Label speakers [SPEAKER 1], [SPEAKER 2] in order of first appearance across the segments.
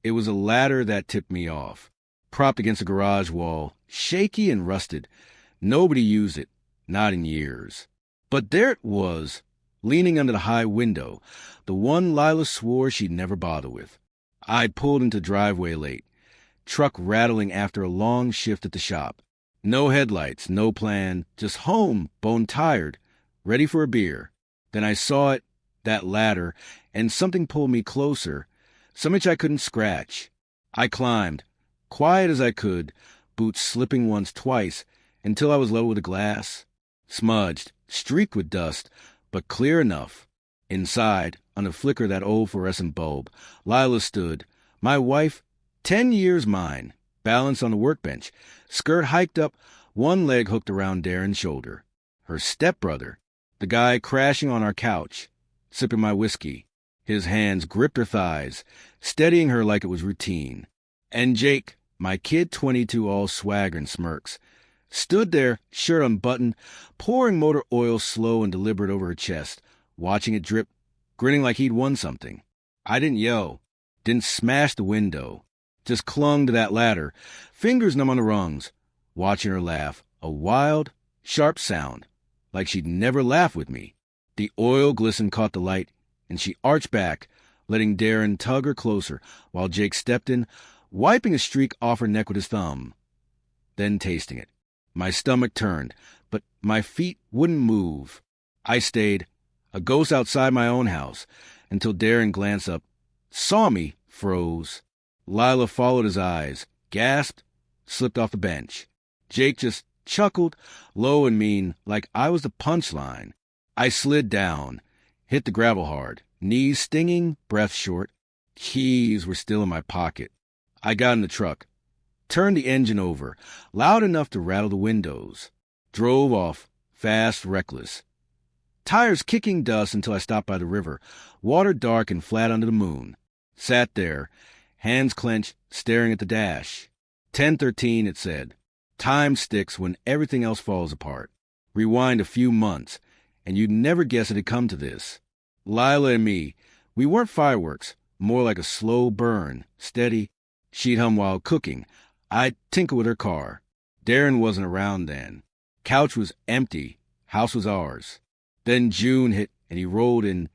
[SPEAKER 1] It was a ladder that tipped me off, propped against a garage wall, shaky and rusted. Nobody used it, not in years. But there it was, leaning under the high window, the one Lila swore she'd never bother with. I pulled into driveway late, truck rattling after a long shift at the shop. No headlights, no plan, just home, bone-tired, ready for a beer. Then I saw it, that ladder, and something pulled me closer, some itch I couldn't scratch. I climbed, quiet as I could, boots slipping once, twice, until I was level with the glass. Smudged, streaked with dust, but clear enough. Inside, on the flicker of that old fluorescent bulb, Lila stood, my wife, 10 years mine, balanced on the workbench, skirt hiked up, one leg hooked around Darren's shoulder. Her stepbrother, the guy crashing on our couch, sipping my whiskey. His hands gripped her thighs, steadying her like it was routine. And Jake, my kid 22, all swagger and smirks, stood there, shirt unbuttoned, pouring motor oil slow and deliberate over her chest, watching it drip, grinning like he'd won something. I didn't yell, didn't smash the window, just clung to that ladder, fingers numb on the rungs, watching her laugh, a wild, sharp sound, like she'd never laughed with me. The oil glisten caught the light, and she arched back, letting Darren tug her closer, while Jake stepped in, wiping a streak off her neck with his thumb, then tasting it. My stomach turned, but my feet wouldn't move. I stayed, a ghost outside my own house, until Darren glanced up, saw me, froze. Lila followed his eyes, gasped, slipped off the bench. Jake just chuckled, low and mean, like I was the punchline. I slid down, hit the gravel hard, knees stinging, breath short. Keys were still in my pocket. I got in the truck, turned the engine over, loud enough to rattle the windows. Drove off, fast, reckless. Tires kicking dust until I stopped by the river, water dark and flat under the moon. Sat there, hands clenched, staring at the dash. 10:13, it said. Time sticks when everything else falls apart. Rewind a few months, and you'd never guess it had come to this. Lila and me, we weren't fireworks, more like a slow burn, steady. She'd hum while cooking. I'd tinkle with her car. Darren wasn't around then. Couch was empty. House was ours. Then June hit, and he rolled in.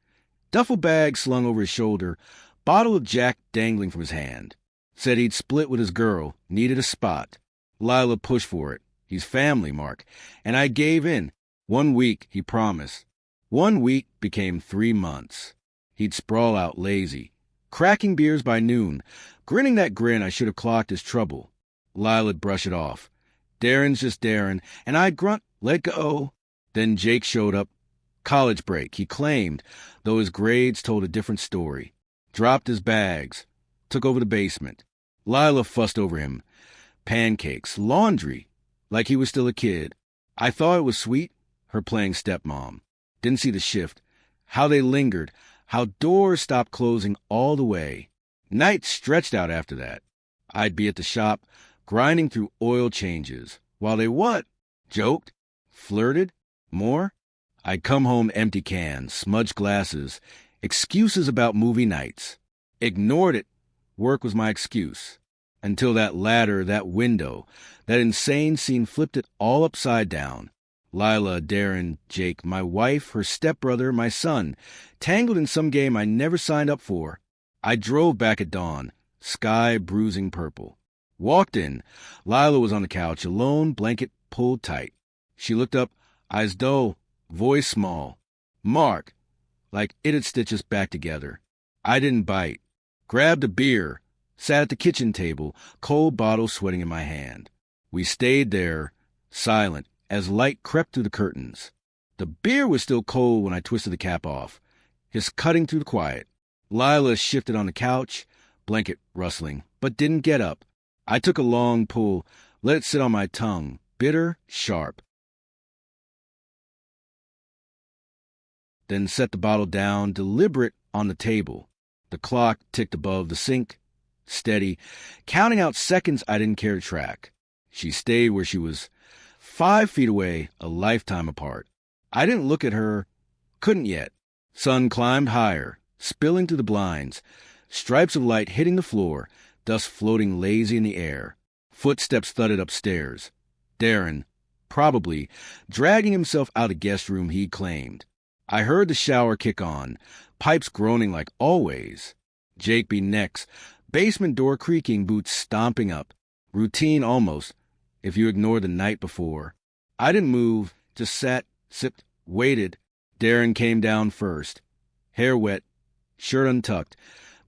[SPEAKER 1] Duffel bag slung over his shoulder, bottle of Jack dangling from his hand. Said he'd split with his girl, needed a spot. Lila pushed for it. He's family, Mark. And I gave in. 1 week, he promised. 1 week became 3 months. He'd sprawl out lazy, cracking beers by noon, grinning that grin I should have clocked as trouble. Lila'd brush it off. Darren's just Darren, and I'd grunt, let go. Then Jake showed up. College break, he claimed, though his grades told a different story. Dropped his bags, took over the basement. Lila fussed over him. Pancakes, laundry, like he was still a kid. I thought it was sweet, her playing stepmom. Didn't see the shift, how they lingered, how doors stopped closing all the way. Nights stretched out after that. I'd be at the shop, grinding through oil changes, while they what? Joked? Flirted? More? I'd come home empty cans, smudged glasses, excuses about movie nights. Ignored it. Work was my excuse. Until that ladder, that window, that insane scene flipped it all upside down. Lila, Darren, Jake, my wife, her stepbrother, my son, tangled in some game I never signed up for. I drove back at dawn, sky bruising purple. Walked in. Lila was on the couch, alone, blanket pulled tight. She looked up, eyes dull, voice small. Mark, like it had stitched us back together. I didn't bite. Grabbed a beer. Sat at the kitchen table, cold bottle sweating in my hand. We stayed there, silent, as light crept through the curtains. The beer was still cold when I twisted the cap off, his cutting through the quiet. Lila shifted on the couch, blanket rustling, but didn't get up. I took a long pull, let it sit on my tongue, bitter, sharp. Then set the bottle down, deliberate, on the table. The clock ticked above the sink, steady, counting out seconds I didn't care to track. She stayed where she was, 5 feet away, a lifetime apart. I didn't look at her, couldn't yet. Sun climbed higher, spilling through the blinds, Stripes of light hitting the floor, dust floating lazy in the air. Footsteps thudded upstairs. Darren, probably, dragging himself out of guest room he claimed. I heard the shower kick on, pipes groaning like always. Jake be next, basement door creaking, boots stomping up. Routine almost, if you ignore the night before. I didn't move, just sat, sipped, waited. Darren came down first. Hair wet, shirt untucked,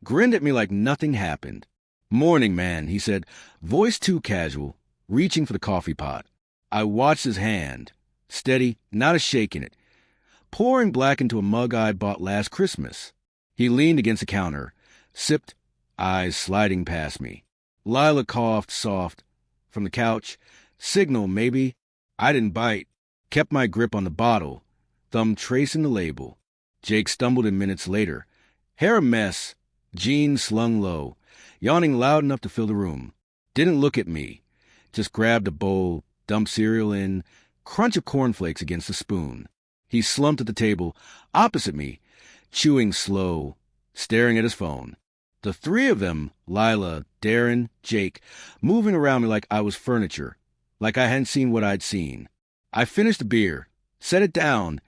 [SPEAKER 1] grinned at me like nothing happened. "Morning, man," he said, voice too casual, reaching for the coffee pot. I watched his hand, steady, not a shake in it, pouring black into a mug I bought last Christmas. He leaned against the counter, sipped, eyes sliding past me. Lila coughed soft from the couch. Signal, maybe. I didn't bite, kept my grip on the bottle, thumb tracing the label. Jake stumbled in minutes later. Hair a mess, jeans slung low, yawning loud enough to fill the room. Didn't look at me, just grabbed a bowl, dumped cereal in, crunch of cornflakes against the spoon. He slumped at the table, opposite me, chewing slow, staring at his phone. The three of them, Lila, Darren, Jake, moving around me like I was furniture, like I hadn't seen what I'd seen. I finished the beer, set it down,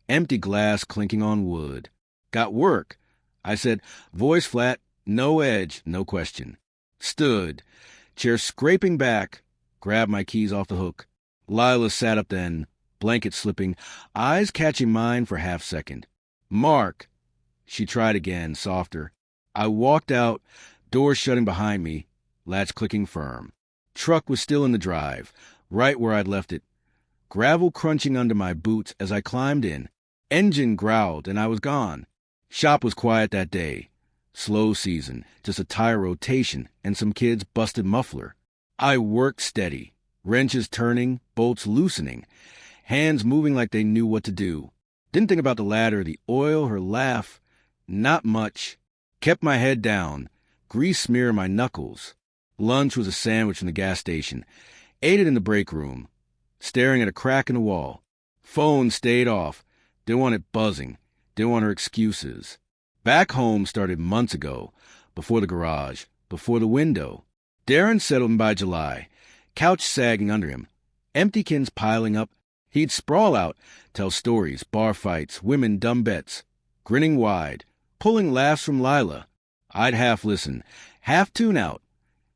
[SPEAKER 1] empty glass clinking on wood. "Got work," I said, voice flat, no edge, no question. Stood, chair scraping back, grabbed my keys off the hook. Lila sat up then, blanket slipping, eyes catching mine for half second. "Mark." She tried again, softer. I walked out, door shutting behind me, latch clicking firm. Truck was still in the drive, right where I'd left it. Gravel crunching under my boots as I climbed in. Engine growled, and I was gone. Shop was quiet that day. Slow season, just a tire rotation and some kid's busted muffler. I worked steady, wrenches turning, bolts loosening, hands moving like they knew what to do. Didn't think about the ladder, the oil, her laugh. Not much. Kept my head down, grease smearing my knuckles. Lunch was a sandwich from the gas station. Ate it in the break room, staring at a crack in the wall. Phone stayed off. Didn't want it buzzing. Didn't want her excuses. Back home started months ago, before the garage, before the window. Darren settled in by July, couch sagging under him. Emptykins piling up. He'd sprawl out, tell stories, bar fights, women dumb bets, grinning wide, pulling laughs from Lila. I'd half listen, half tune out,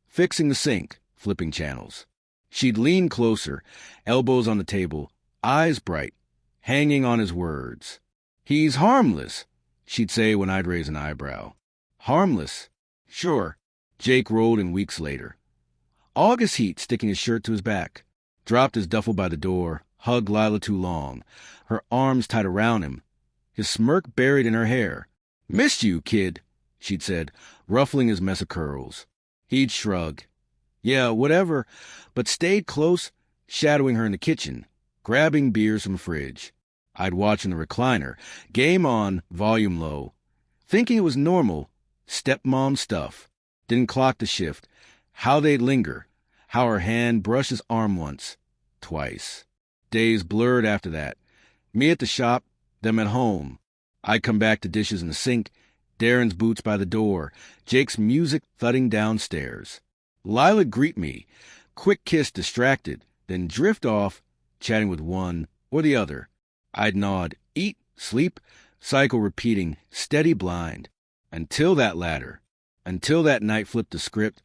[SPEAKER 1] fixing the sink, flipping channels. She'd lean closer, elbows on the table, eyes bright, hanging on his words. "He's harmless," she'd say when I'd raise an eyebrow. "Harmless? Sure." Jake rolled in weeks later. August heat sticking his shirt to his back. Dropped his duffel by the door, hugged Lila too long, her arms tight around him, his smirk buried in her hair. "Missed you, kid," she'd said, ruffling his mess of curls. He'd shrug. "Yeah, whatever," but stayed close, shadowing her in the kitchen, grabbing beers from the fridge. I'd watch in the recliner, game on, volume low, thinking it was normal, stepmom stuff. Didn't clock the shift, how they'd linger, how her hand brushed his arm once, twice. Days blurred after that. Me at the shop, them at home. I'd come back to dishes in the sink, Darren's boots by the door, Jake's music thudding downstairs. Lila greet me, quick kiss distracted, then drift off, chatting with one or the other. I'd nod, eat, sleep, cycle repeating, steady blind. Until that ladder, until that night flipped the script,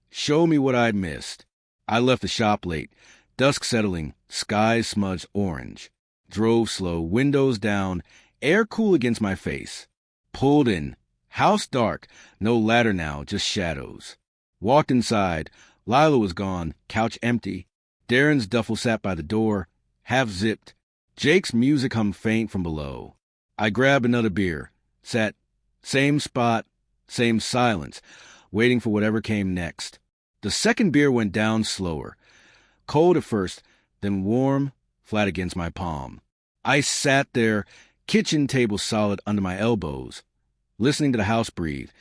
[SPEAKER 1] show me what I'd missed. I left the shop late, dusk settling, skies smudged orange. Drove slow, windows down, air cool against my face. Pulled in, house dark, no ladder now, just shadows. Walked inside, Lila was gone, couch empty. Darren's duffel sat by the door, half zipped. Jake's music hummed faint from below. I grabbed another beer, sat, same spot, same silence, waiting for whatever came next. The second beer went down slower, cold at first, then warm, flat against my palm. I sat there, kitchen table solid under my elbows, listening to the house breathe,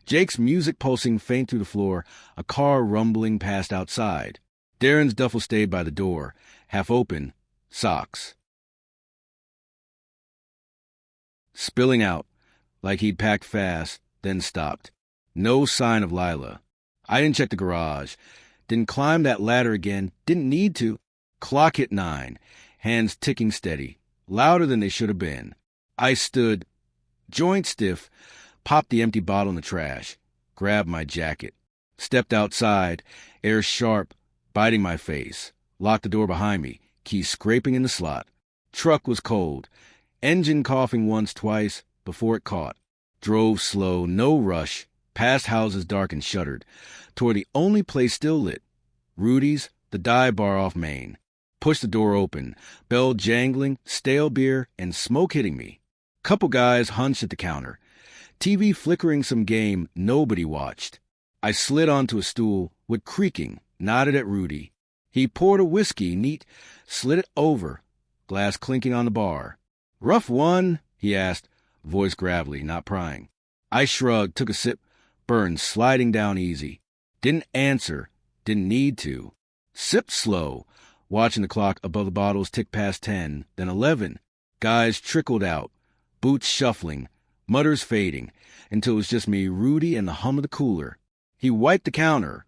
[SPEAKER 1] Jake's music pulsing faint through the floor, a car rumbling past outside. Darren's duffel stayed by the door, half open, socks. Spilling out, like he'd packed fast, then stopped. No sign of Lila. I didn't check the garage. Didn't climb that ladder again. Didn't need to. Clock hit 9. Hands ticking steady. Louder than they should have been. I stood, joint stiff, popped the empty bottle in the trash, grabbed my jacket, stepped outside, air sharp, biting my face, locked the door behind me, key scraping in the slot. Truck was cold. Engine coughing once, twice, before it caught. Drove slow, no rush, past houses dark and shuttered, toward the only place still lit, Rudy's, the dive bar off Main. Pushed the door open, bell jangling, stale beer, and smoke hitting me. Couple guys hunched at the counter. TV flickering some game nobody watched. I slid onto a stool, with creaking, nodded at Rudy. He poured a whiskey neat, slid it over, glass clinking on the bar. "Rough one?" he asked, voice gravelly, not prying. I shrugged, took a sip, burned sliding down easy. Didn't answer, didn't need to. Sipped slow, watching the clock above the bottles tick past 10, then 11. Guys trickled out, boots shuffling, mutters fading, until it was just me, Rudy, and the hum of the cooler. He wiped the counter,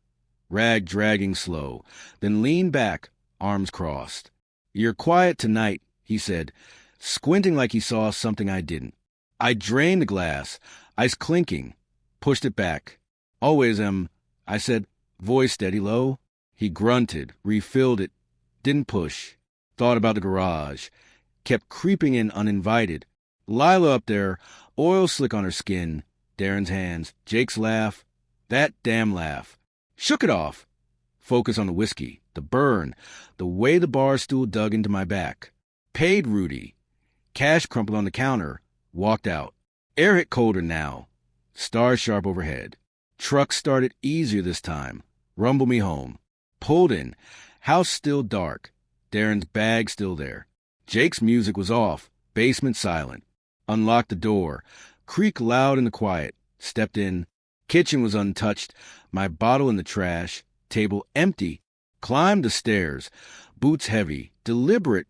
[SPEAKER 1] rag dragging slow, then leaned back, arms crossed. "You're quiet tonight," he said, squinting like he saw something I didn't. I drained the glass, ice clinking, pushed it back. "Always am," I said, voice steady low. He grunted, refilled it, didn't push. Thought about the garage. Kept creeping in uninvited. Lila up there, oil slick on her skin. Darren's hands, Jake's laugh. That damn laugh. Shook it off. Focus on the whiskey, the burn, the way the bar stool dug into my back. Paid Rudy. Cash crumpled on the counter. Walked out. Air hit colder now. Stars sharp overhead. Truck started easier this time. Rumble me home. Pulled in. House still dark. Darren's bag still there. Jake's music was off. Basement silent. Unlocked the door. Creak loud in the quiet. Stepped in. Kitchen was untouched. My bottle in the trash. Table empty. Climbed the stairs. Boots heavy. Deliberate.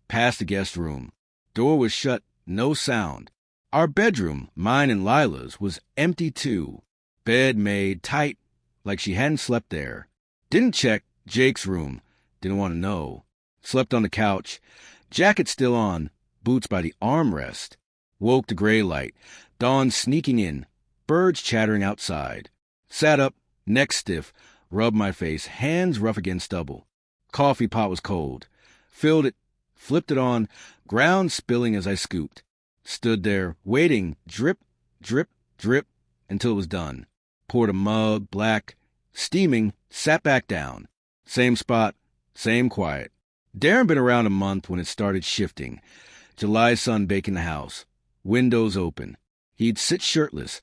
[SPEAKER 1] Past the guest room. Door was shut. No sound. Our bedroom, mine and Lila's, was empty too. Bed made tight, like she hadn't slept there. Didn't check Jake's room. Didn't want to know. Slept on the couch. Jacket still on. Boots by the armrest. Woke to gray light. Dawn sneaking in. Birds chattering outside. Sat up, neck stiff. Rubbed my face, hands rough against stubble. Coffee pot was cold. Filled it. Flipped it on. Ground spilling as I scooped. Stood there, waiting, drip, drip, drip, until it was done. Poured a mug, black, steaming, sat back down. Same spot, same quiet. Darren been around a month when it started shifting. July sun baking the house. Windows open. He'd sit shirtless,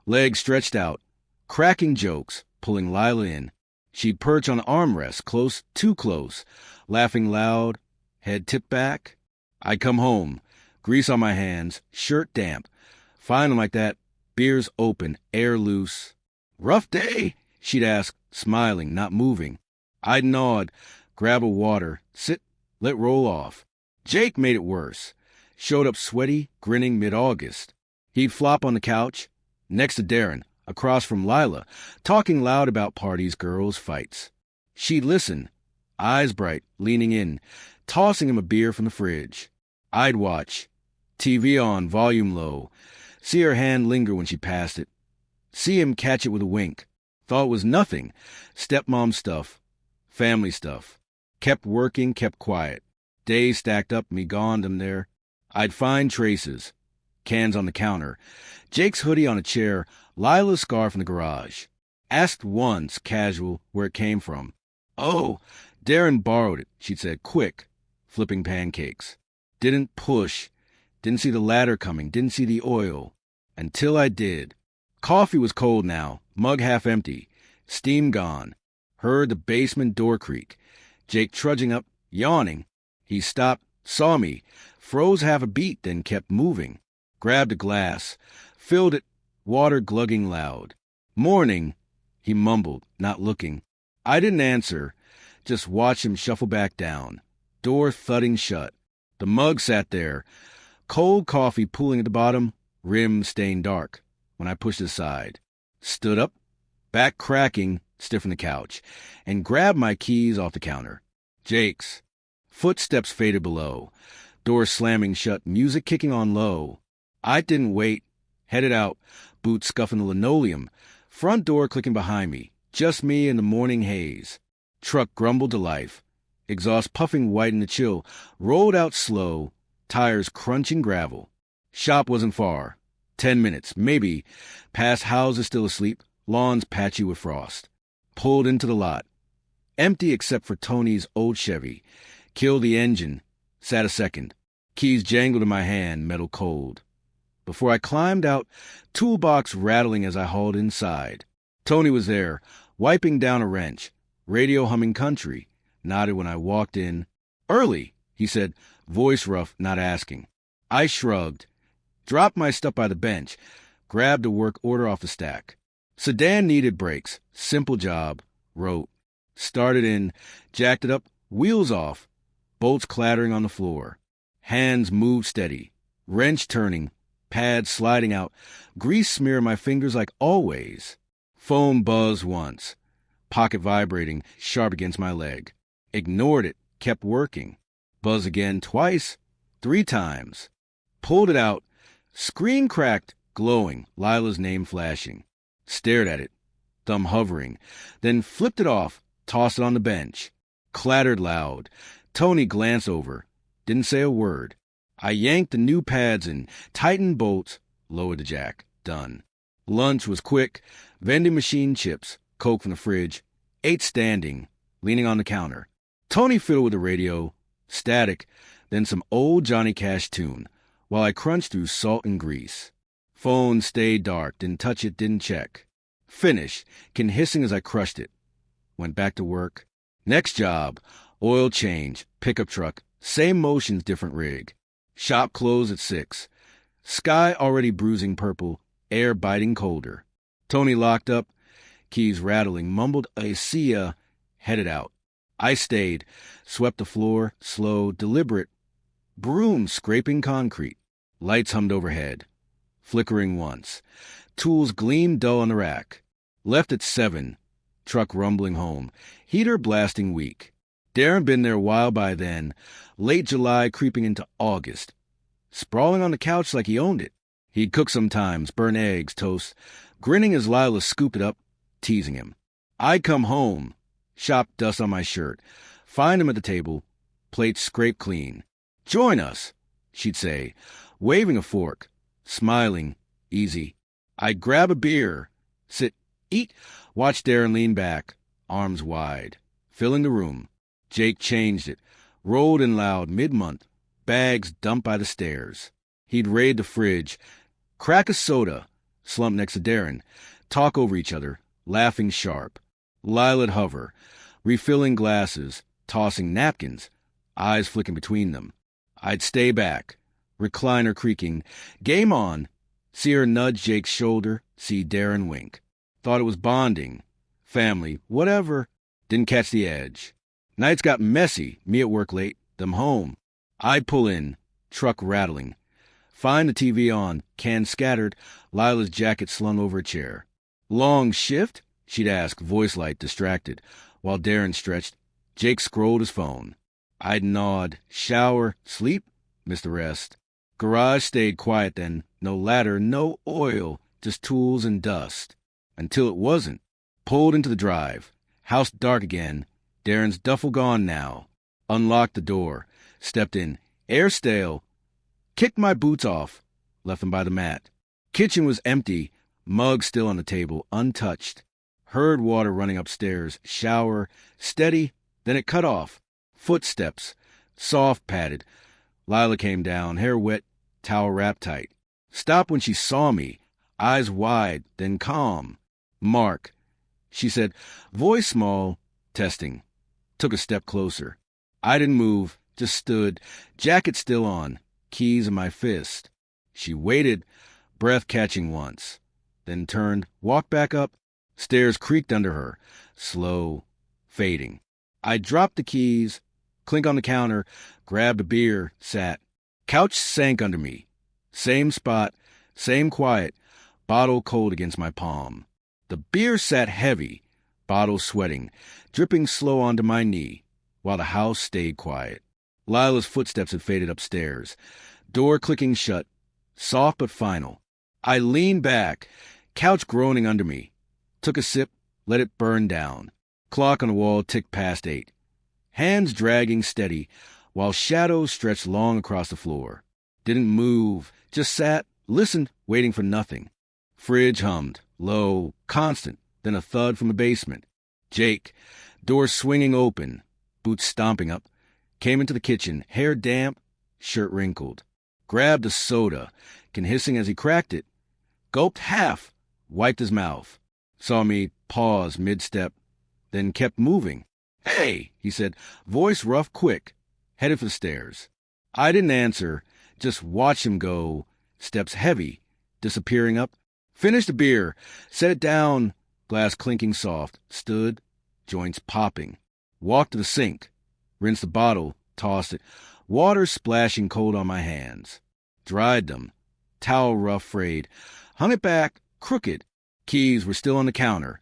[SPEAKER 1] legs stretched out, cracking jokes, pulling Lila in. She'd perch on the armrest, close, too close, laughing loud, head tipped back. I'd come home. Grease on my hands, shirt damp. Find 'em like that, beers open, air loose. "Rough day?" she'd ask, smiling, not moving. I'd nod, grab a water, sit, let roll off. Jake made it worse. Showed up sweaty, grinning mid-August. He'd flop on the couch, next to Darren, across from Lila, talking loud about parties, girls, fights. She'd listen, eyes bright, leaning in, tossing him a beer from the fridge. I'd watch. TV on, volume low. See her hand linger when she passed it. See him catch it with a wink. Thought it was nothing. Stepmom stuff. Family stuff. Kept working, kept quiet. Days stacked up, me gone them there. I'd find traces. Cans on the counter. Jake's hoodie on a chair. Lila's scarf in the garage. Asked once, casual, where it came from. "Oh, Darren borrowed it," she'd said, quick, flipping pancakes. Didn't push. Didn't see the ladder coming. Didn't see the oil. Until I did. Coffee was cold now. Mug half empty. Steam gone. Heard the basement door creak. Jake trudging up, yawning. He stopped, saw me, froze half a beat, then kept moving. Grabbed a glass. Filled it, water glugging loud. "Morning," he mumbled, not looking. I didn't answer. Just watched him shuffle back down. Door thudding shut. The mug sat there. Cold coffee pooling at the bottom, rim stained dark, when I pushed it aside. Stood up, back cracking, stiff on the couch, and grabbed my keys off the counter. Jake's. Footsteps faded below. Door slamming shut, music kicking on low. I didn't wait. Headed out, boots scuffing the linoleum. Front door clicking behind me. Just me in the morning haze. Truck grumbled to life. Exhaust puffing white in the chill. Rolled out slow. Tires crunching gravel. Shop wasn't far. 10 minutes, maybe. Past houses still asleep. Lawns patchy with frost. Pulled into the lot. Empty except for Tony's old Chevy. Killed the engine. Sat a second. Keys jangled in my hand, metal cold. Before I climbed out, toolbox rattling as I hauled inside. Tony was there, wiping down a wrench. Radio humming country. Nodded when I walked in. "Early," he said, voice rough, not asking. I shrugged. Dropped my stuff by the bench. Grabbed a work order off the stack. Sedan needed brakes. Simple job. Wrote. Started in. Jacked it up. Wheels off. Bolts clattering on the floor. Hands moved steady. Wrench turning. Pads sliding out. Grease smearing my fingers like always. Phone buzzed once. Pocket vibrating, sharp against my leg. Ignored it. Kept working. Buzz again twice. 3 times. Pulled it out. Screen cracked, glowing, Lila's name flashing. Stared at it, thumb hovering. Then flipped it off, tossed it on the bench. Clattered loud. Tony glanced over. Didn't say a word. I yanked the new pads and tightened bolts. Lowered the jack. Done. Lunch was quick. Vending machine chips. Coke from the fridge. Ate standing, leaning on the counter. Tony fiddled with the radio. Static. Then some old Johnny Cash tune. While I crunched through salt and grease. Phone stayed dark. Didn't touch it. Didn't check. Finished. Kin hissing as I crushed it. Went back to work. Next job. Oil change. Pickup truck. Same motions, different rig. Shop closed at 6. Sky already bruising purple. Air biting colder. Tony locked up. Keys rattling. Mumbled, "I see ya." Headed out. I stayed. Swept the floor. Slow. Deliberate. Broom scraping concrete. Lights hummed overhead. Flickering once. Tools gleamed dull on the rack. Left at 7. Truck rumbling home. Heater blasting weak. Darren been there a while by then. Late July creeping into August. Sprawling on the couch like he owned it. He'd cook sometimes, burn eggs, toast. Grinning as Lila scooped it up, teasing him. I'd come home. Shop dust on my shirt. Find him at the table. Plates scraped clean. "Join us," she'd say, waving a fork. Smiling. Easy. I'd grab a beer. Sit. Eat. Watch Darren lean back. Arms wide. Filling the room. Jake changed it. Rolled in loud mid-month. Bags dumped by the stairs. He'd raid the fridge. Crack a soda. Slump next to Darren. Talk over each other. Laughing sharp. Lila'd hover. Refilling glasses. Tossing napkins. Eyes flicking between them. I'd stay back. Recliner creaking. Game on. See her nudge Jake's shoulder. See Darren wink. Thought it was bonding. Family. Whatever. Didn't catch the edge. Nights got messy. Me at work late. Them home. I'd pull in. Truck rattling. Find the TV on. Cans scattered. Lila's jacket slung over a chair. "Long shift?" she'd ask, voice light, distracted. While Darren stretched. Jake scrolled his phone. I'd nod. Shower. Sleep. Missed the rest. Garage stayed quiet then. No ladder, no oil, just tools and dust. Until it wasn't. Pulled into the drive. House dark again. Darren's duffel gone now. Unlocked the door. Stepped in. Air stale. Kicked my boots off. Left them by the mat. Kitchen was empty. Mug still on the table, untouched. Heard water running upstairs. Shower. Steady. Then it cut off. Footsteps. Soft padded. Lila came down, hair wet, towel wrapped tight. Stopped when she saw me. Eyes wide, then calm. "Mark," she said, voice small, testing. Took a step closer. I didn't move, just stood, jacket still on, keys in my fist. She waited, breath catching once. Then turned, walked back up. Stairs creaked under her, slow, fading. I dropped the keys, clink on the counter, grabbed a beer, sat. Couch sank under me. Same spot, same quiet, bottle cold against my palm. The beer sat heavy, bottle sweating, dripping slow onto my knee, while the house stayed quiet. Lila's footsteps had faded upstairs, door clicking shut, soft but final. I leaned back, couch groaning under me. Took a sip, let it burn down. Clock on the wall ticked past 8. Hands dragging steady, while shadows stretched long across the floor. Didn't move, just sat, listened, waiting for nothing. Fridge hummed, low, constant, then a thud from the basement. Jake, door swinging open, boots stomping up, came into the kitchen, hair damp, shirt wrinkled. Grabbed a soda, hissing as he cracked it. Gulped half, wiped his mouth. Saw me pause mid-step, then kept moving. "Hey," he said, voice rough, quick, headed for the stairs. I didn't answer, just watched him go, steps heavy, disappearing up. Finished the beer, set it down, glass clinking soft, stood, joints popping. Walked to the sink, rinsed the bottle, tossed it, water splashing cold on my hands. Dried them, towel rough frayed, hung it back, crooked. Keys were still on the counter.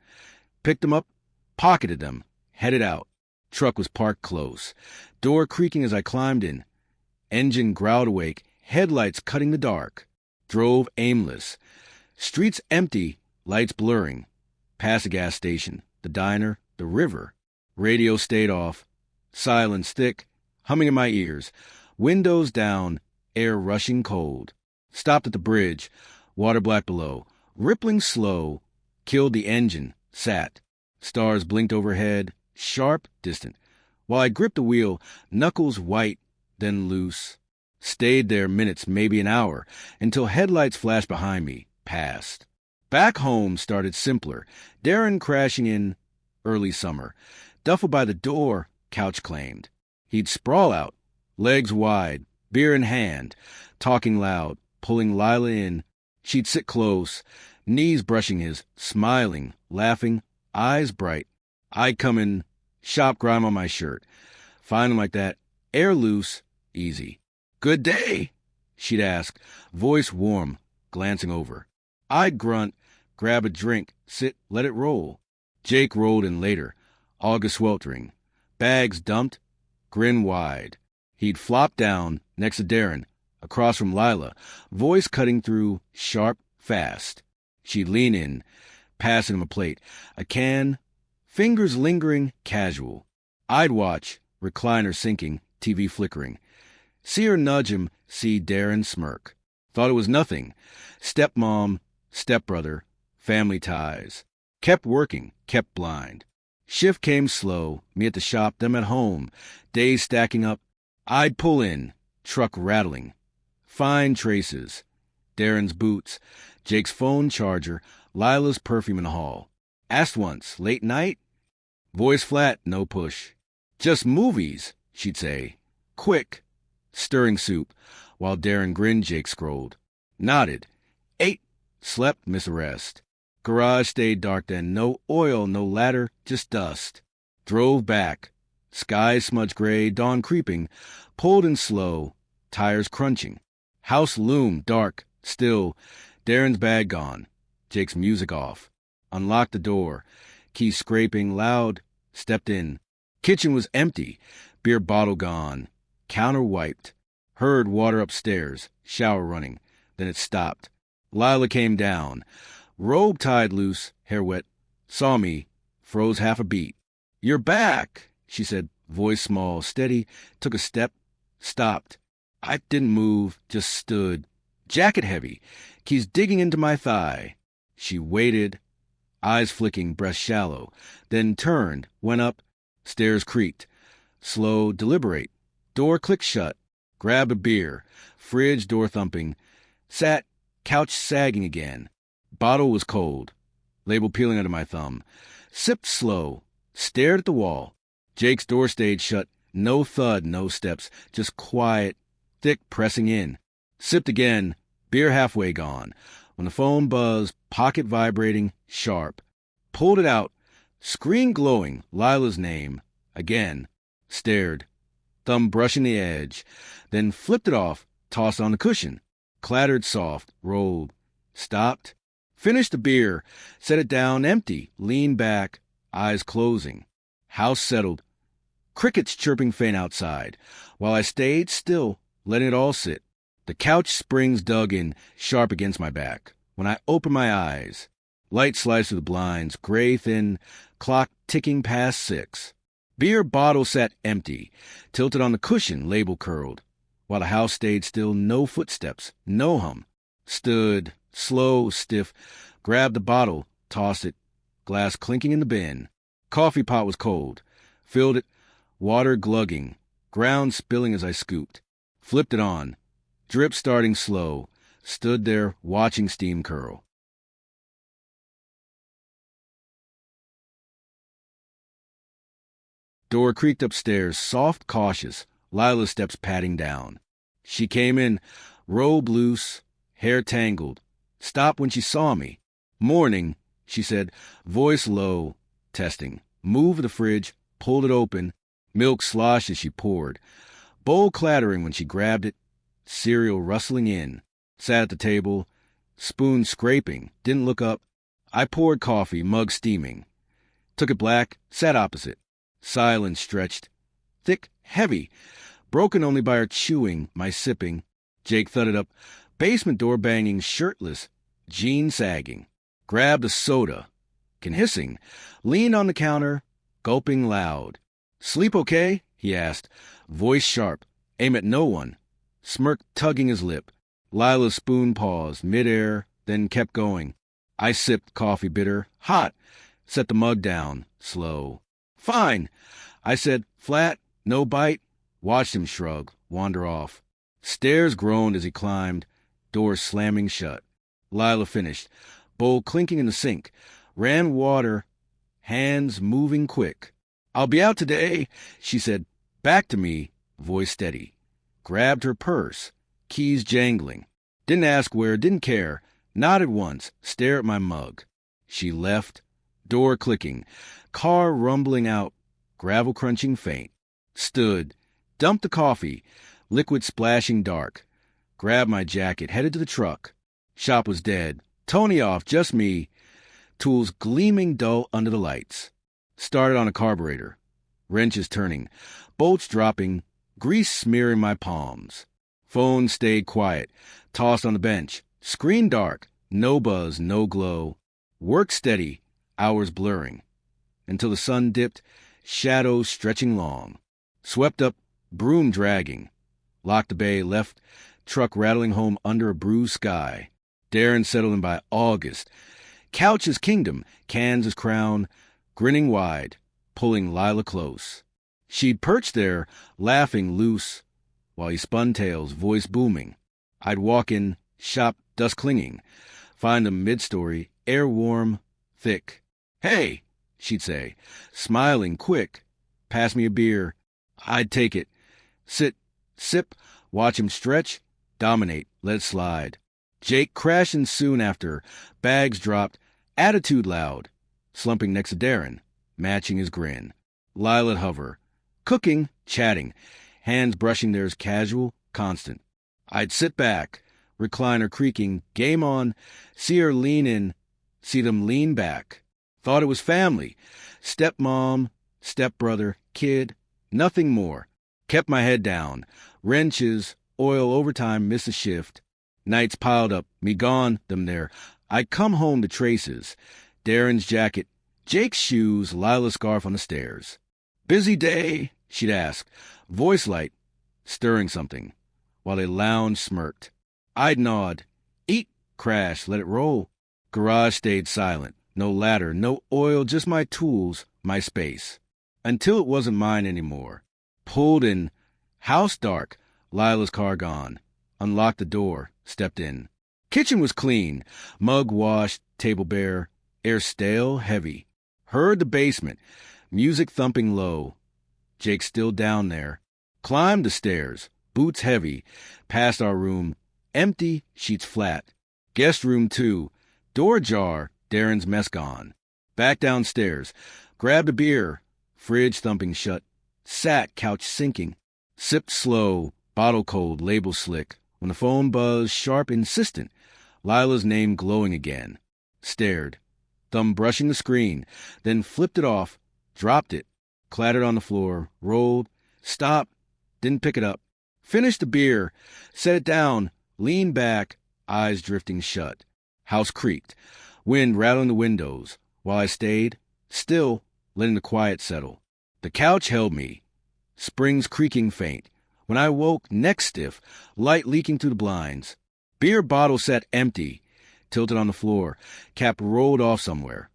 [SPEAKER 1] Picked them up, pocketed them, headed out. Truck was parked close, door creaking as I climbed in. Engine growled awake, headlights cutting the dark. Drove aimless. Streets empty, lights blurring. Past the gas station, the diner, the river. Radio stayed off. Silence thick, humming in my ears. Windows down, air rushing cold. Stopped at the bridge, water black below. Rippling slow, killed the engine, sat. Stars blinked overhead, sharp, distant. While I gripped the wheel, knuckles white, then loose. Stayed there minutes, maybe an hour, until headlights flashed behind me, passed. Back home started simpler. Darren crashing in, early summer. Duffel by the door, couch claimed. He'd sprawl out, legs wide, beer in hand, talking loud, pulling Lila in. She'd sit close, knees brushing his, smiling, laughing, eyes bright. I'd come in, shop grime on my shirt. Find him like that, air loose, easy. "Good day," she'd ask, voice warm, glancing over. I'd grunt, grab a drink, sit, let it roll. Jake rolled in later, August sweltering. Bags dumped, grin wide. He'd flop down, next to Darren, across from Lila, voice cutting through, sharp, fast. She'd lean in, passing him a plate, a can, fingers lingering, casual. I'd watch, recliner sinking, TV flickering. See her nudge him, see Darren smirk. Thought it was nothing. Stepmom, stepbrother, family ties. Kept working, kept blind. Shift came slow, me at the shop, them at home. Days stacking up. I'd pull in, truck rattling. Fine traces. Darren's boots, Jake's phone charger, Lila's perfume in the hall. Asked once, late night? Voice flat, no push. "Just movies," she'd say. Quick. Stirring soup, while Darren grinned. Jake scrolled. Nodded. Ate. Slept, miss a rest. Garage stayed dark then, no oil, no ladder, just dust. Drove back. Sky smudged gray, dawn creeping. Pulled in slow, tires crunching. House loomed, dark, still. Darren's bag gone. Jake's music off. Unlocked the door. Key scraping, loud. Stepped in. Kitchen was empty. Beer bottle gone. Counter wiped. Heard water upstairs. Shower running. Then it stopped. Lila came down. Robe tied loose, hair wet. Saw me. Froze half a beat. "You're back," she said, voice small, steady. Took a step. Stopped. I didn't move, just stood. Jacket heavy. Keys digging into my thigh. She waited. Eyes flicking, breast shallow. Then turned, went up. Stairs creaked. Slow, deliberate. Door clicked shut. Grabbed a beer. Fridge door thumping. Sat, couch sagging again. Bottle was cold. Label peeling under my thumb. Sipped slow. Stared at the wall. Jake's door stayed shut. No thud, no steps. Just quiet, thick pressing in. Sipped again. Beer halfway gone. When the phone buzzed, pocket vibrating, sharp. Pulled it out. Screen glowing. Lila's name. Again. Stared. Thumb brushing the edge. Then flipped it off. Tossed on the cushion. Clattered soft. Rolled. Stopped. Finished the beer, set it down empty, leaned back, eyes closing. House settled. Crickets chirping faint outside, while I stayed still, letting it all sit. The couch springs dug in, sharp against my back. When I open my eyes, light sliced through the blinds, gray thin, clock ticking past 6. Beer bottle sat empty, tilted on the cushion, label curled. While the house stayed still, no footsteps, no hum. Stood, slow, stiff, grabbed the bottle, tossed it, glass clinking in the bin. Coffee pot was cold. Filled it, water glugging, ground spilling as I scooped. Flipped it on, drip starting slow, stood there watching steam curl. Door creaked upstairs, soft, cautious, Lila's steps padding down. She came in, robe loose, hair tangled. Stopped when she saw me. Morning, she said, voice low, testing. Moved the fridge, pulled it open. Milk sloshed as she poured. Bowl clattering when she grabbed it. Cereal rustling in. Sat at the table, spoon scraping, didn't look up. I poured coffee, mug steaming. Took it black, sat opposite. Silence stretched. Thick, heavy, broken only by her chewing, my sipping. Jake thudded up, basement door banging, shirtless, jeans sagging. Grabbed a soda, hissing, leaned on the counter, gulping loud. Sleep okay? He asked, voice sharp, aim at no one. Smirk tugging his lip. Lila's spoon paused, midair, then kept going. I sipped coffee bitter, hot, set the mug down, slow. Fine, I said, flat, no bite. Watched him shrug, wander off. Stairs groaned as he climbed, door slamming shut. Lila finished, bowl clinking in the sink, ran water, hands moving quick. I'll be out today, she said, back to me, voice steady. Grabbed her purse, keys jangling. Didn't ask where, didn't care. Nodded once, stared at my mug. She left, door clicking, car rumbling out, gravel crunching faint. Stood, dumped the coffee, liquid splashing dark. Grabbed my jacket, headed to the truck. Shop was dead. Tony off, just me. Tools gleaming dull under the lights. Started on a carburetor. Wrenches turning. Bolts dropping. Grease smearing my palms. Phone stayed quiet. Tossed on the bench. Screen dark. No buzz, no glow. Work steady. Hours blurring. Until the sun dipped. Shadows stretching long. Swept up. Broom dragging. Locked the bay, left. Truck rattling home under a bruised sky. Darren settled in by August. Couch his kingdom, cans his crown, grinning wide, pulling Lila close. She'd perched there, laughing loose, while he spun tales, voice booming. I'd walk in, shop dust clinging, find him mid-story, air warm, thick. Hey, she'd say, smiling quick. Pass me a beer. I'd take it. Sit, sip, watch him stretch, dominate, let it slide. Jake crashing soon after, bags dropped, attitude loud, slumping next to Darren, matching his grin. Lila'd hover, cooking, chatting, hands brushing theirs casual, constant. I'd sit back, recliner creaking, game on, see her lean in, see them lean back. Thought it was family, stepmom, stepbrother, kid, nothing more. Kept my head down, wrenches, oil overtime, miss a shift. Nights piled up, me gone, them there. I come home to traces. Darren's jacket, Jake's shoes, Lila's scarf on the stairs. Busy day, she'd ask, voice light, stirring something, while they lounged, smirked. I'd nod. Eat, crash, let it roll. Garage stayed silent. No ladder, no oil, just my tools, my space. Until it wasn't mine anymore. Pulled in. House dark. Lila's car gone. Unlocked the door. Stepped in. Kitchen was clean. Mug washed. Table bare. Air stale, heavy. Heard the basement. Music thumping low. Jake still down there. Climbed the stairs. Boots heavy. Past our room. Empty. Sheets flat. Guest room too. Door ajar. Darren's mess gone. Back downstairs. Grabbed a beer. Fridge thumping shut. Sat, couch sinking. Sipped slow. Bottle cold. Label slick. When the phone buzzed, sharp, insistent. Lila's name glowing again. stared, thumb brushing the screen, then flipped it off, dropped it, clattered on the floor, rolled, stopped, didn't pick it up, finished the beer, set it down, leaned back, eyes drifting shut. House creaked, wind rattling the windows, while I stayed, still, letting the quiet settle. The couch held me, springs creaking faint. When I woke, neck stiff, light leaking through the blinds. Beer bottle sat empty, tilted on the floor, cap rolled off somewhere.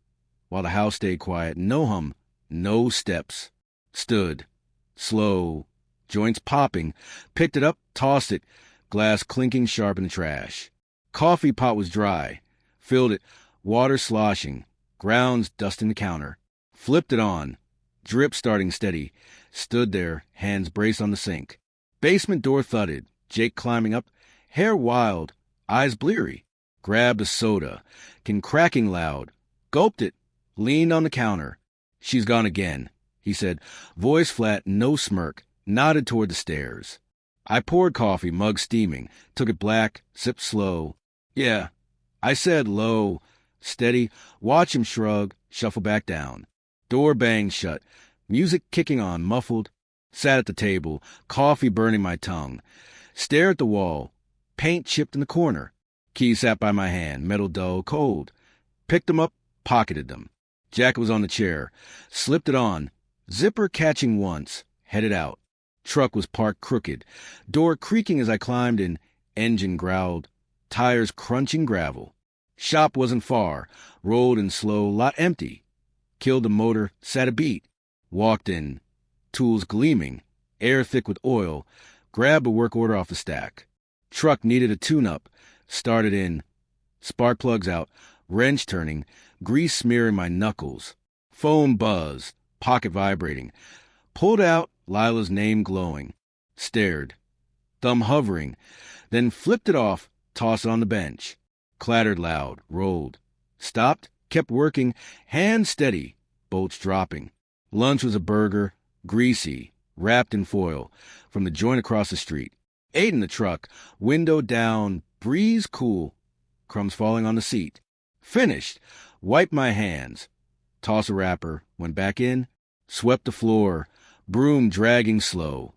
[SPEAKER 1] While the house stayed quiet, no hum, no steps. Stood, slow, joints popping, picked it up, tossed it, glass clinking sharp in the trash. Coffee pot was dry, filled it, water sloshing, grounds dusting the counter. Flipped it on, drip starting steady, stood there, hands braced on the sink. Basement door thudded, Jake climbing up, hair wild, eyes bleary. Grabbed a soda, cracking loud, gulped it, leaned on the counter. She's gone again, he said, voice flat, no smirk, nodded toward the stairs. I poured coffee, mug steaming, took it black, sipped slow. Yeah, I said low, steady, watch him shrug, shuffle back down. Door banged shut, music kicking on, muffled. Sat at the table, coffee burning my tongue. Stared at the wall, paint chipped in the corner. Keys sat by my hand, metal dull, cold. Picked them up, pocketed them. Jacket was on the chair, slipped it on, zipper catching once, headed out. Truck was parked crooked, door creaking as I climbed in, engine growled, tires crunching gravel. Shop wasn't far, rolled and slow, lot empty. Killed the motor, sat a beat. Walked in, tools gleaming, air thick with oil, grabbed a work order off the stack. Truck needed a tune-up, started in, spark plugs out, wrench turning, grease smearing my knuckles. Phone buzzed, pocket vibrating. Pulled out, Lila's name glowing. Stared, thumb hovering, then flipped it off, tossed it on the bench. Clattered loud, rolled. Stopped, kept working, hand steady, bolts dropping. Lunch was a burger, greasy, wrapped in foil, from the joint across the street. Ate in the truck, window down, breeze cool, crumbs falling on the seat. Finished, wiped my hands, tossed a wrapper, went back in, swept the floor, broom dragging slow,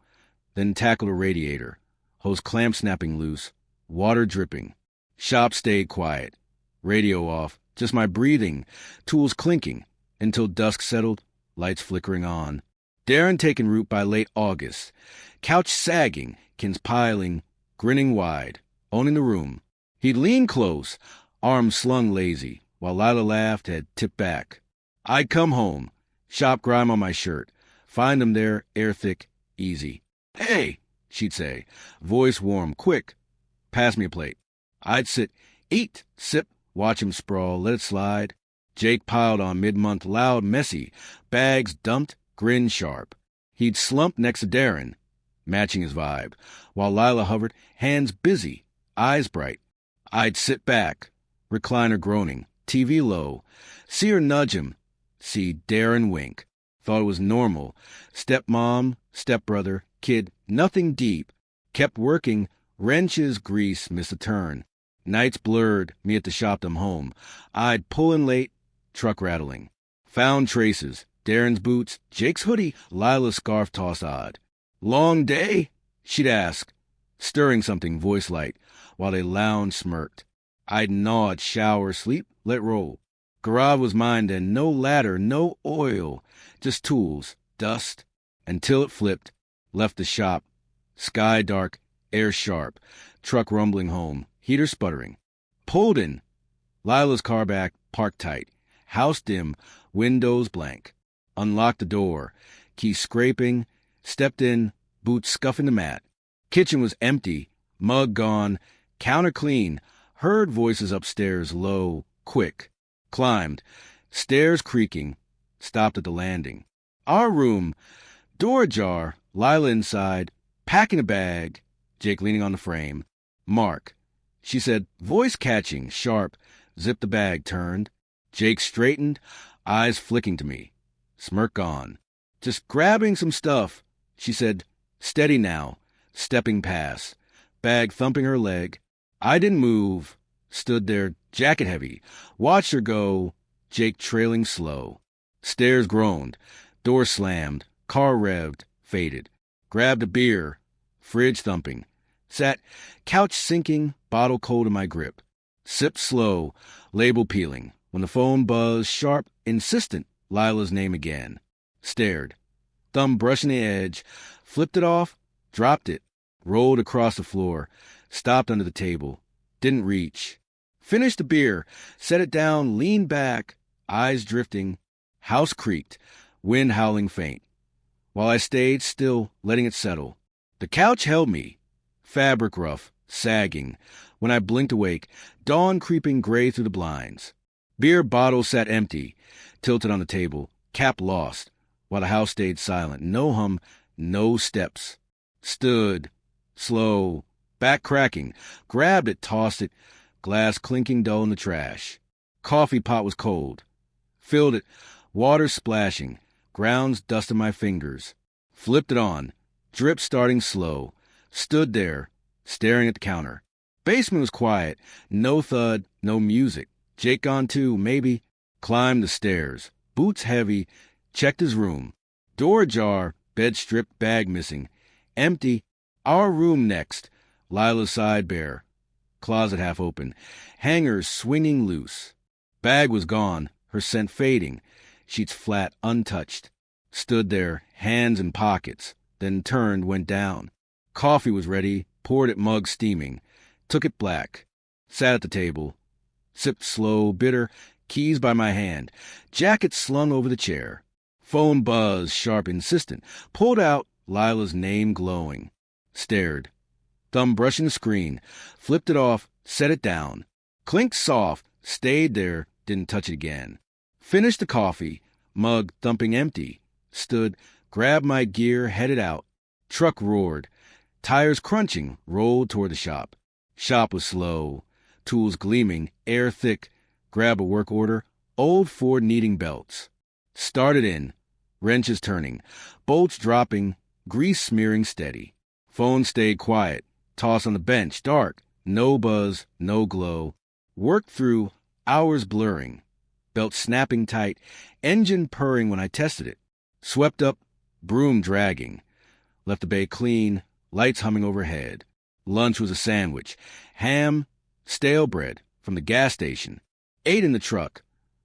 [SPEAKER 1] then tackled a radiator, hose clamp snapping loose, water dripping. Shop stayed quiet, radio off, just my breathing, tools clinking, until dusk settled, lights flickering on. Darren taking root by late August. Couch sagging, Kins piling, grinning wide, owning the room. He'd lean close, arms slung lazy, while Lila laughed, had tipped back. I'd come home, shop grime on my shirt, find him there, air thick, easy. Hey, she'd say, voice warm, quick. Pass me a plate. I'd sit, eat, sip, watch him sprawl, let it slide. Jake piled on mid-month, loud, messy, bags dumped, grin sharp. He'd slump next to Darren, matching his vibe, while Lila hovered, hands busy, eyes bright. I'd sit back, recliner groaning, TV low, see her nudge him, see Darren wink. Thought it was normal. Stepmom, stepbrother, kid, nothing deep. Kept working, wrenches, grease, miss a turn. Nights blurred, me at the shop them home. I'd pull in late, truck rattling. Found traces, Darren's boots, Jake's hoodie, Lila's scarf tossed odd. Long day? She'd ask, stirring something, voice light, while they lounged, smirked. I'd gnawed, shower, sleep, let roll. Garage was mine then, no ladder, no oil, just tools, dust, until it flipped, left the shop. Sky dark, air sharp, truck rumbling home, heater sputtering. Pulled in, Lila's car back, parked tight. House dim, windows blank. Unlocked the door, key scraping, stepped in, boots scuffing the mat. Kitchen was empty, mug gone, counter clean. Heard voices upstairs, low, quick. Climbed, stairs creaking, stopped at the landing. Our room, door ajar, Lila inside, packing a bag, Jake leaning on the frame. Mark. She said, voice catching, sharp, zipped the bag, turned. Jake straightened, eyes flicking to me. Smirk gone. Just grabbing some stuff. She said, steady now, stepping past. Bag thumping her leg. I didn't move. Stood there, jacket heavy. Watched her go, Jake trailing slow. Stairs groaned. Door slammed. Car revved. Faded. Grabbed a beer. Fridge thumping. Sat, couch sinking, bottle cold in my grip. Sipped slow, label peeling. When the phone buzzed, sharp, insistent, Lila's name again. Stared. Thumb brushing the edge. Flipped it off. Dropped it. Rolled across the floor. Stopped under the table. Didn't reach. Finished the beer. Set it down, leaned back. Eyes drifting. House creaked. Wind howling faint. While I stayed still, letting it settle. The couch held me. Fabric rough, sagging. When I blinked awake, dawn creeping gray through the blinds. Beer bottle sat empty, tilted on the table, cap lost, while the house stayed silent. No hum, no steps. Stood, slow, back cracking, grabbed it, tossed it, glass clinking dull in the trash. Coffee pot was cold. Filled it, water splashing, grounds dust in my fingers. Flipped it on, drip starting slow. Stood there, staring at the counter. Basement was quiet, no thud, no music. Jake gone too, maybe. Climbed the stairs, boots heavy, checked his room. Door ajar, bed stripped, bag missing. Empty. Our room next. Lila's side bare. Closet half open. Hangers swinging loose. Bag was gone, her scent fading. Sheets flat, untouched. Stood there, hands in pockets. Then turned, went down. Coffee was ready, poured it mug steaming. Took it black. Sat at the table. Sipped slow, bitter, keys by my hand. Jacket slung over the chair. Phone buzzed, sharp, insistent. Pulled out, Lila's name glowing. Stared. Thumb brushing the screen. Flipped it off, set it down. Clinked soft, stayed there, didn't touch it again. Finished the coffee, mug thumping empty. Stood, grabbed my gear, headed out. Truck roared. Tires crunching, rolled toward the shop. Shop was slow. Tools gleaming, air thick. Grab a work order. Old Ford needing belts. Started in. Wrenches turning. Bolts dropping. Grease smearing steady. Phone stayed quiet. Tossed on the bench, dark. No buzz, no glow. Worked through, hours blurring. Belt snapping tight. Engine purring when I tested it. Swept up, broom dragging. Left the bay clean, lights humming overhead. Lunch was a sandwich. Ham, stale bread from the gas station. Ate in the truck.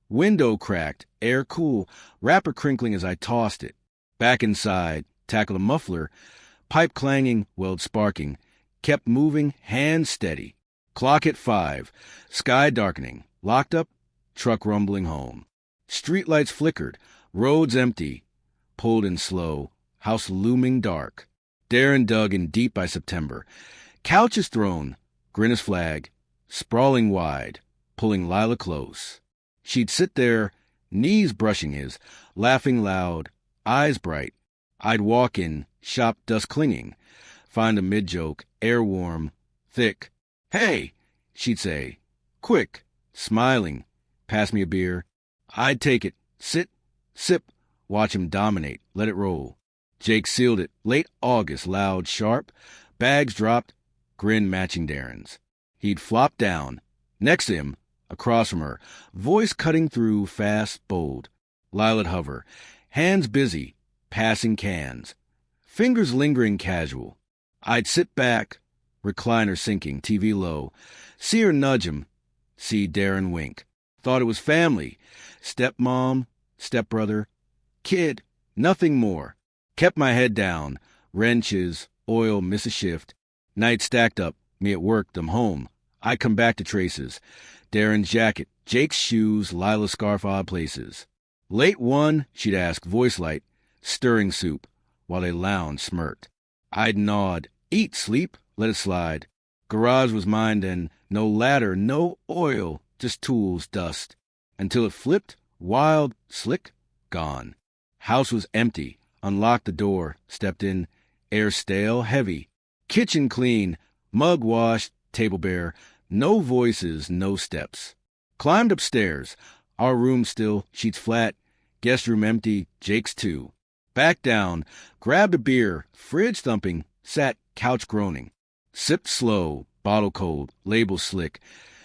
[SPEAKER 1] Window cracked, air cool, wrapper crinkling as I tossed it. Back inside, tackled a muffler. Pipe clanging, weld sparking. Kept moving, hands steady. Clock at 5. Sky darkening. Locked up, truck rumbling home. Streetlights flickered. Roads empty. Pulled in slow. House looming dark. Darren dug in deep by September. Couches thrown. Grin as flag. Sprawling wide. Pulling Lila close. She'd sit there, knees brushing his, laughing loud, eyes bright. I'd walk in, shop dust clinging. Find a mid-joke, air warm, thick. Hey, she'd say. Quick, smiling. Pass me a beer. I'd take it. Sit, sip. Watch him dominate. Let it roll. Jake sealed it. Late August, loud, sharp. Bags dropped. Grin matching Darren's. He'd flop down. Next to him, across from her. Voice cutting through, fast, bold. Lila'd hover. Hands busy. Passing cans. Fingers lingering casual. I'd sit back. Recliner sinking, TV low. See her nudge him. See Darren wink. Thought it was family. Stepmom, stepbrother. Kid, nothing more. Kept my head down. Wrenches, oil, miss a shift. Night stacked up. Me at work, them home. I come back to traces. Darren's jacket, Jake's shoes, Lila's scarf, odd places. Late one, she'd ask, voice light. Stirring soup, while they lounged, smirked. I'd nod. Eat, sleep, let it slide. Garage was mine then. No ladder, no oil, just tools, dust. Until it flipped, wild, slick, gone. House was empty. Unlocked the door, stepped in. Air stale, heavy. Kitchen clean, mug washed, table bare. No voices, no steps. Climbed upstairs. Our room still, sheets flat. Guest room empty, Jake's too. Back down, grabbed a beer, fridge thumping, sat, couch groaning. Sipped slow, bottle cold, label slick.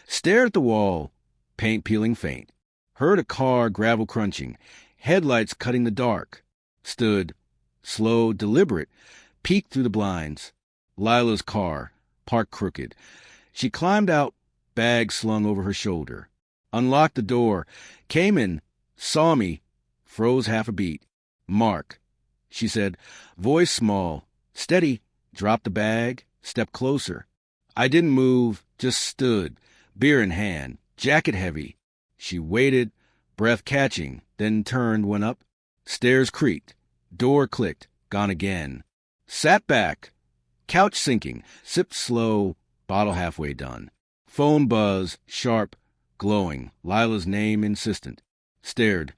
[SPEAKER 1] Stared at the wall, paint peeling faint. Heard a car gravel crunching, headlights cutting the dark. Stood, slow, deliberate, peeked through the blinds. Lila's car, parked crooked. She climbed out, bag slung over her shoulder. Unlocked the door, came in, saw me, froze half a beat. Mark, she said, voice small. Steady, dropped the bag, stepped closer. I didn't move, just stood, beer in hand, jacket heavy. She waited, breath catching, then turned, went up. Stairs creaked, door clicked, gone again. Sat back, couch sinking, sipped slow, bottle halfway done. Phone buzz, sharp, glowing, Lila's name insistent. Stared,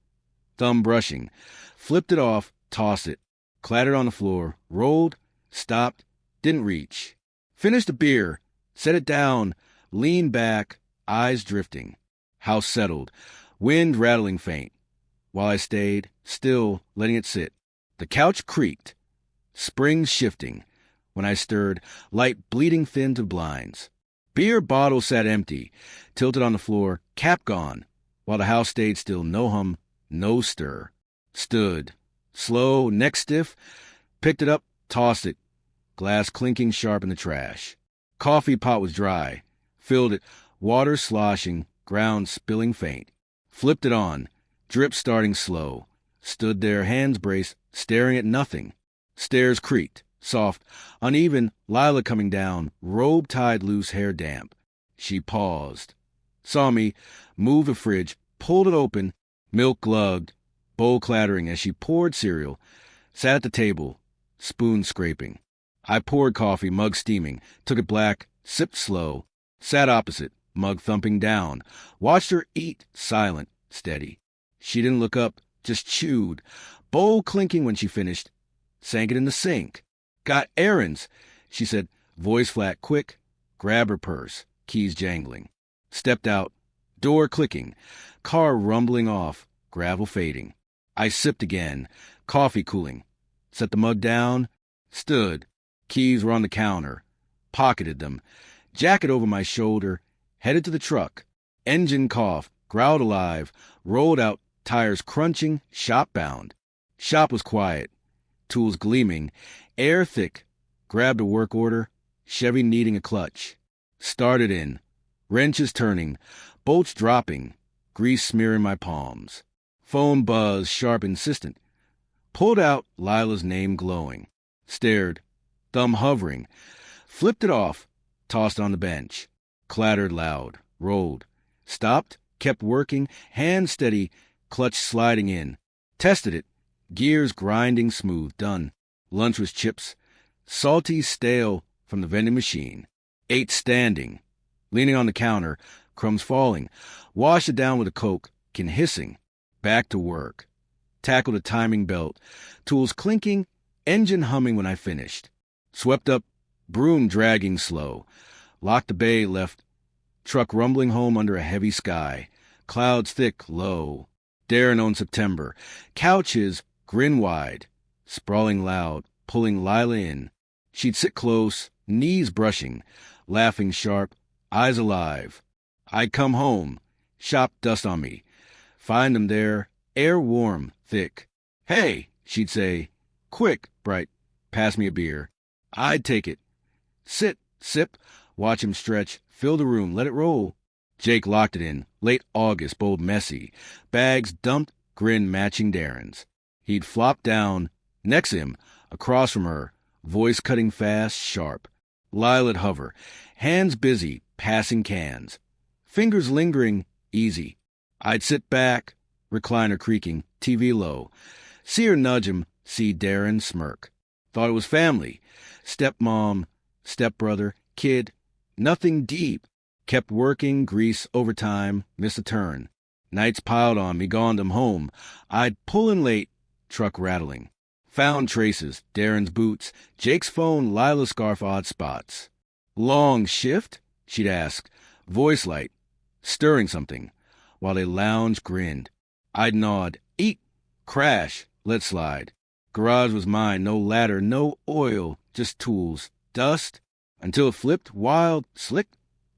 [SPEAKER 1] thumb brushing, flipped it off, tossed it, clattered on the floor, rolled, stopped, didn't reach. Finished the beer, set it down, leaned back, eyes drifting. House settled, wind rattling faint. While I stayed, still letting it sit. The couch creaked, springs shifting. When I stirred, light bleeding thin to blinds. Beer bottle sat empty, tilted on the floor, cap gone, while the house stayed still, no hum, no stir. Stood, slow, neck stiff, picked it up, tossed it, glass clinking sharp in the trash. Coffee pot was dry, filled it, water sloshing, ground spilling faint. Flipped it on, drip starting slow. Stood there, hands braced, staring at nothing. Stairs creaked, soft, uneven, Lila coming down, robe tied loose, hair damp. She paused, saw me, moved the fridge, pulled it open, milk glugged, bowl clattering as she poured cereal, sat at the table, spoon scraping. I poured coffee, mug steaming, took it black, sipped slow, sat opposite, mug thumping down, watched her eat, silent, steady. She didn't look up, just chewed, bowl clinking when she finished, sank it in the sink. Got errands, she said, voice flat, quick, grabbed her purse, keys jangling. Stepped out, door clicking, car rumbling off, gravel fading. I sipped again, coffee cooling, set the mug down, stood, keys were on the counter, pocketed them, jacket over my shoulder, headed to the truck. Engine coughed, growled alive, rolled out, tires crunching, shop bound. Shop was quiet, tools gleaming, air thick. Grabbed a work order, Chevy needing a clutch. Started in, wrenches turning, bolts dropping, grease smearing my palms. Phone buzz, sharp, insistent. Pulled out, Lila's name glowing. Stared, thumb hovering. Flipped it off, tossed on the bench. Clattered loud, rolled. Stopped, kept working, hand steady, clutch sliding in. Tested it, gears grinding smooth, done. Lunch was chips, salty, stale from the vending machine. Ate standing, leaning on the counter, crumbs falling. Washed it down with a Coke, can hissing. Back to work. Tackled a timing belt, tools clinking, engine humming when I finished. Swept up, broom dragging slow. Locked the bay, left. Truck rumbling home under a heavy sky. Clouds thick, low. Darren owned September. Couches, grin wide. Sprawling loud, pulling Lila in. She'd sit close, knees brushing, laughing sharp, eyes alive. I'd come home, shop dust on me. Find them there, air warm, thick. Hey, she'd say, quick, bright, pass me a beer. I'd take it. Sit, sip, watch him stretch, fill the room, let it roll. Jake locked it in, late August, bold messy. Bags dumped, grin matching Darren's. He'd flop down, next him, across from her, voice cutting fast, sharp. Lila'd hover, hands busy, passing cans. Fingers lingering, easy. I'd sit back, recliner creaking, TV low. See her nudge him, see Darren smirk. Thought it was family. Stepmom, stepbrother, kid. Nothing deep. Kept working, grease, overtime, miss a turn. Nights piled on me, gone them home. I'd pull in late, truck rattling. Found traces, Darren's boots, Jake's phone, Lila's scarf, odd spots. Long shift? She'd ask, voice light, stirring something, while they lounged, grinned. I'd nod, eat, crash, let slide. Garage was mine, no ladder, no oil, just tools, dust, until it flipped, wild, slick,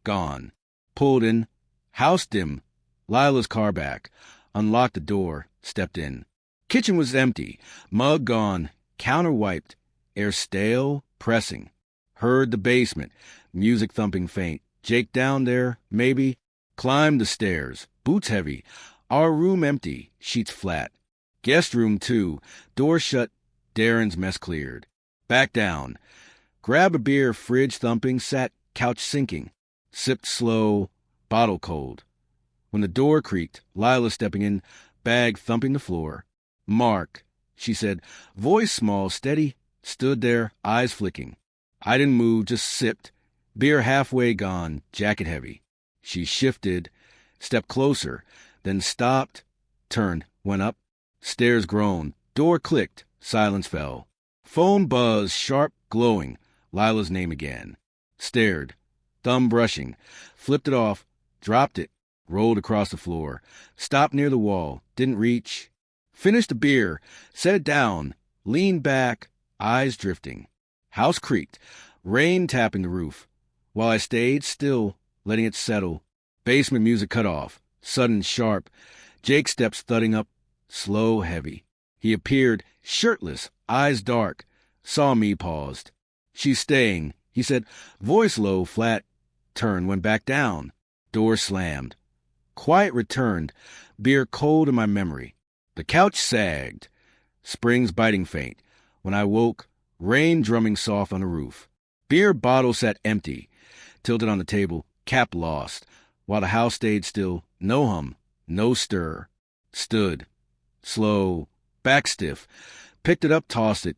[SPEAKER 1] gone. Pulled in. House dim. Lila's car back. Unlocked the door. Stepped in. Kitchen was empty. Mug gone. Counter wiped. Air stale. Pressing. Heard the basement. Music thumping faint. Jake down there, maybe. Climbed the stairs. Boots heavy. Our room empty. Sheets flat. Guest room too. Door shut. Darren's mess cleared. Back down. Grab a beer, fridge thumping, sat, couch sinking. Sipped slow, bottle cold. When the door creaked, Lila stepping in, bag thumping the floor. Mark, she said, voice small, steady, stood there, eyes flicking. I didn't move, just sipped. Beer halfway gone, jacket heavy. She shifted, stepped closer, then stopped, turned, went up. Stairs groaned, door clicked, silence fell. Phone buzzed, sharp, glowing. Lila's name again. Stared, thumb brushing, flipped it off, dropped it, rolled across the floor, stopped near the wall, didn't reach. Finished the beer, set it down, leaned back, eyes drifting. House creaked, rain tapping the roof. While I stayed still, letting it settle, basement music cut off, sudden sharp. Jake steps thudding up, slow, heavy. He appeared, shirtless, eyes dark, saw me, paused. She's staying, he said, voice low, flat. Turned, went back down. Door slammed. Quiet returned, beer cold in my memory. The couch sagged, springs biting faint. When I woke, rain drumming soft on the roof. Beer bottle sat empty, tilted on the table, cap lost, while the house stayed still, no hum, no stir. Stood, slow, back stiff, picked it up, tossed it,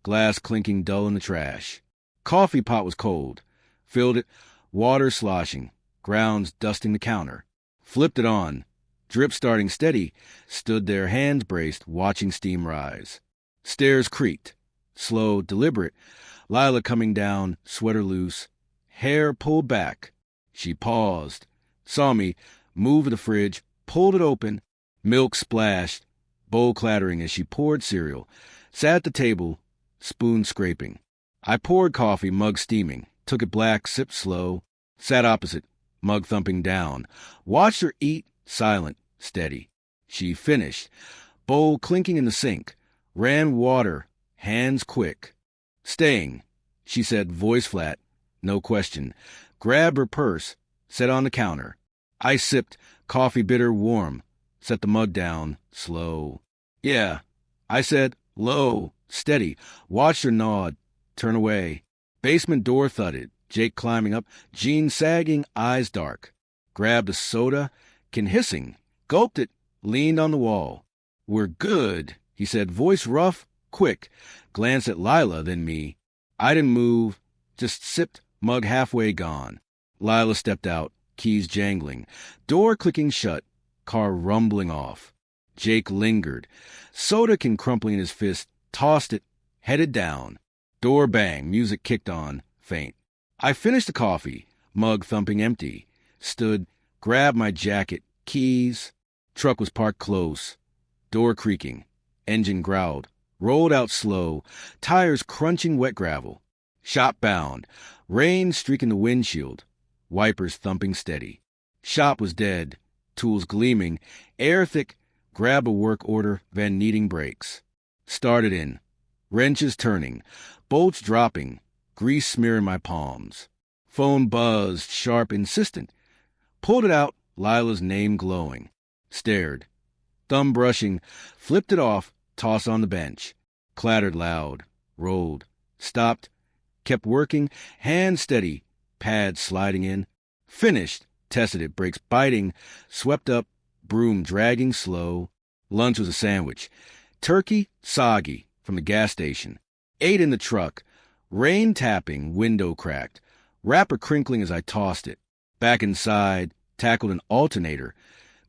[SPEAKER 1] glass clinking dull in the trash. Coffee pot was cold, filled it, water sloshing, grounds dusting the counter. Flipped it on, drip starting steady, stood there, hands braced, watching steam rise. Stairs creaked, slow, deliberate, Lila coming down, sweater loose, hair pulled back. She paused, saw me, moved the fridge, pulled it open, milk splashed, bowl clattering as she poured cereal, sat at the table, spoon scraping. I poured coffee, mug steaming, took it black, sipped slow, sat opposite, mug thumping down, watched her eat, silent, steady. She finished, bowl clinking in the sink, ran water, hands quick. Staying, she said, voice flat, no question, grabbed her purse, set on the counter. I sipped, coffee bitter, warm, set the mug down, slow. Yeah, I said, low, steady, watched her nod, turn away. Basement door thudded, Jake climbing up, jeans sagging, eyes dark. Grabbed a soda, can hissing, gulped it, leaned on the wall. We're good, he said, voice rough, quick, glanced at Lila, then me. I didn't move, just sipped, mug halfway gone. Lila stepped out, keys jangling, door clicking shut, car rumbling off. Jake lingered, soda can crumpling in his fist, tossed it, headed down. Door bang, music kicked on, faint. I finished the coffee, mug thumping empty. Stood, grabbed my jacket, keys. Truck was parked close. Door creaking, engine growled, rolled out slow, tires crunching wet gravel. Shop bound, rain streaking the windshield, wipers thumping steady. Shop was dead, tools gleaming, air thick, grab a work order, Van needing brakes. Started in, wrenches turning, bolts dropping, grease smearing my palms. Phone buzzed, sharp, insistent. Pulled it out, Lila's name glowing. Stared. Thumb brushing, flipped it off, tossed on the bench. Clattered loud, rolled, stopped, kept working, hand steady, pad sliding in. Finished, tested it, brakes biting, swept up, broom dragging slow. Lunch was a sandwich. Turkey, soggy, from the gas station. Ate in the truck. Rain tapping, window cracked. Wrapper crinkling as I tossed it. Back inside, tackled an alternator.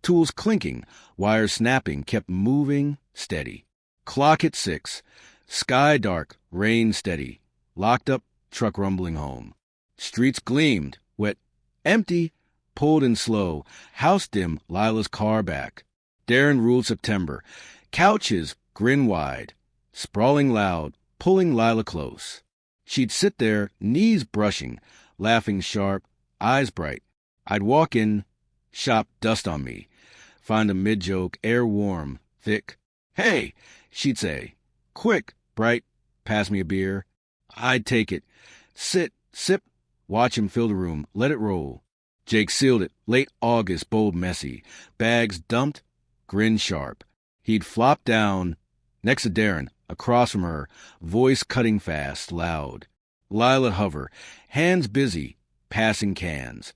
[SPEAKER 1] Tools clinking, wires snapping, kept moving, steady. Clock hit 6. Sky dark, rain steady. Locked up, truck rumbling home. Streets gleamed, wet, empty, pulled in slow. House dim, Lila's car back. Darren ruled September. Couches, grin wide. Sprawling loud, pulling Lila close. She'd sit there, knees brushing, laughing sharp, eyes bright. I'd walk in, shop dust on me, find a mid-joke, air warm, thick. Hey, she'd say. Quick, bright, pass me a beer. I'd take it. Sit, sip, watch him fill the room, let it roll. Jake sealed it, late August, bold, messy. Bags dumped, grin sharp. He'd flop down next to Darren, across from her, voice cutting fast, loud. Lila hover, hands busy, passing cans.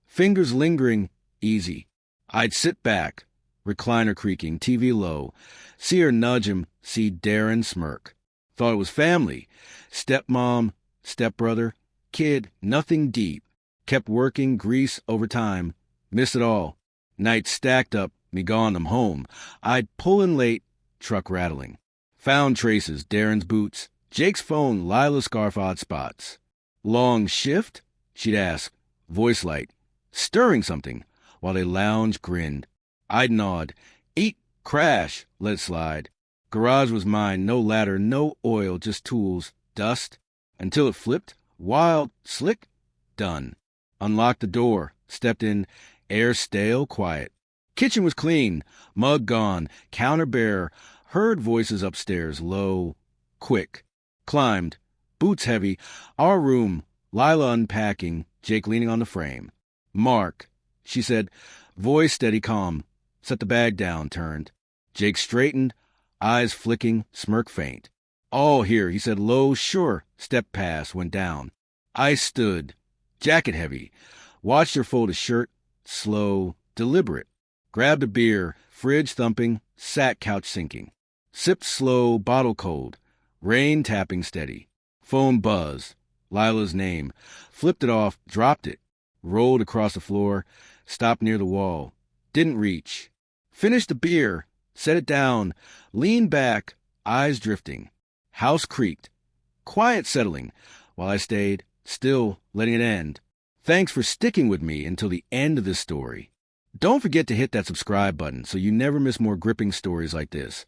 [SPEAKER 1] Fingers lingering, easy. I'd sit back, recliner creaking, TV low, see her nudge him, see Darren smirk. Thought it was family. Stepmom, stepbrother, kid, nothing deep. Kept working, grease, overtime. Missed it all. Nights stacked up, me gone them home. I'd pull in late, truck rattling. Found traces, Darren's boots, Jake's phone, Lila's scarf, odd spots. Long shift? She'd ask, voice light, stirring something, while they lounged, grinned. I'd nod. Eat, crash, let it slide. Garage was mine, no ladder, no oil, just tools, dust, until it flipped, wild, slick, done. Unlocked the door, stepped in, air stale, quiet. Kitchen was clean, mug gone, counter bare, heard voices upstairs, low, quick. Climbed, boots heavy, our room, Lila unpacking, Jake leaning on the frame. Mark, she said, voice steady, calm. Set the bag down, turned. Jake straightened, eyes flicking, smirk faint. All here, he said low, sure. Step past, went down. I stood, jacket heavy, watched her fold a shirt, slow, deliberate. Grabbed a beer, fridge thumping, sat couch sinking. Sipped slow, bottle cold, rain tapping steady. Phone buzz, Lila's name. Flipped it off, dropped it. Rolled across the floor, stopped near the wall. Didn't reach. Finished the beer, set it down, leaned back, eyes drifting. House creaked. Quiet settling, while I stayed, still letting it end. Thanks for sticking with me until the end of this story. Don't forget to hit that subscribe button so you never miss more gripping stories like this.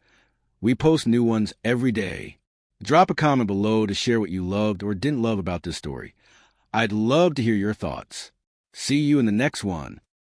[SPEAKER 1] We post new ones every day. Drop a comment below to share what you loved or didn't love about this story. I'd love to hear your thoughts. See you in the next one.